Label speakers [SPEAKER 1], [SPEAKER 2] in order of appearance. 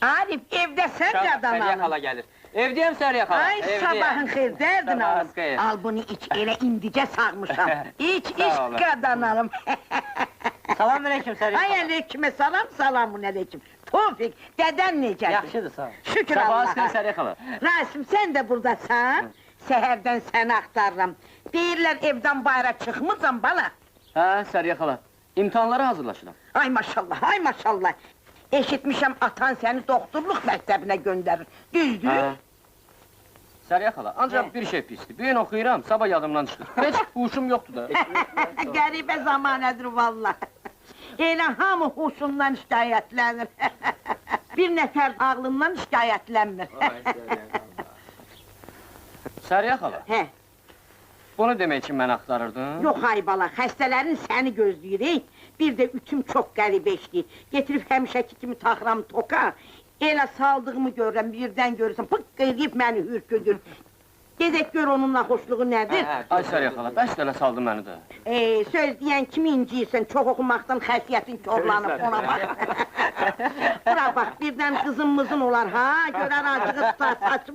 [SPEAKER 1] Arif, evdə sən qadan
[SPEAKER 2] Səriyə
[SPEAKER 1] alın.
[SPEAKER 2] xala gəlir. Evdəyəm Səriyə xala.
[SPEAKER 1] Ay, sabahın xeyir, dərdin
[SPEAKER 2] Sabahınız
[SPEAKER 1] alım.
[SPEAKER 2] xeyir.
[SPEAKER 1] Al bunu iç, elə indicə sağmışam. İç,
[SPEAKER 2] Sağ olun.
[SPEAKER 1] qadan alım.
[SPEAKER 3] Salam aleyküm Səriyə xala.
[SPEAKER 1] Ay, aleykümə salam, salamun aleyküm. Tofik, dədən necədir?
[SPEAKER 3] Yaxşıdır, sağ ol.
[SPEAKER 1] Şükür
[SPEAKER 2] Sabahınız xeyir
[SPEAKER 1] Allaha.
[SPEAKER 2] Səriyə xala.
[SPEAKER 1] Rasim, sən də buradasan. Səhərdən səni axtarıram. Deyirlər, evdən bayra çıxmırsan, bala.
[SPEAKER 2] Hə, Səriyə xala. İmtahanlara hazırlaşıram.
[SPEAKER 1] Ay maşallah, ay maşallah. Eşitmişəm, atan səni doktorluq məktəbinə göndərir. Düzdür?
[SPEAKER 2] Hə. Səriyə xala, ancaq
[SPEAKER 1] Hə.
[SPEAKER 2] bir şey pisdir. Bir gün oxuyuram, sabah yadımdan çıxır. Heç huşum yoxdur da.
[SPEAKER 1] Qəribə zamanədir vallah. Elə hamı huşundan şikayətlənir. Bir nəfər ağlından şikayətlənmir.
[SPEAKER 2] Səriyə xala,
[SPEAKER 1] Hə,
[SPEAKER 2] bunu demək üçün məni axtarırdın?
[SPEAKER 1] yox ay bala, xəstələrin səni gözləyir. Bir də ütüm çox qəribə işləyir. Getirib həmişəki kimi taxıram toka. Elə saldığımı görürəm, birdən görürsən, pıqq edib məni hürküdür. Gedək gör onunla xoşluğu nədir?
[SPEAKER 2] Ay Səriyə xala, bəs dələ saldı məni də.
[SPEAKER 1] Söz deyən kimi inciyirsən, çox oxumaqdan xəsiyyətin korlanıb ona bax. Bura bax, birdən qızımızın olar ha, görər acığı tutar saçımı.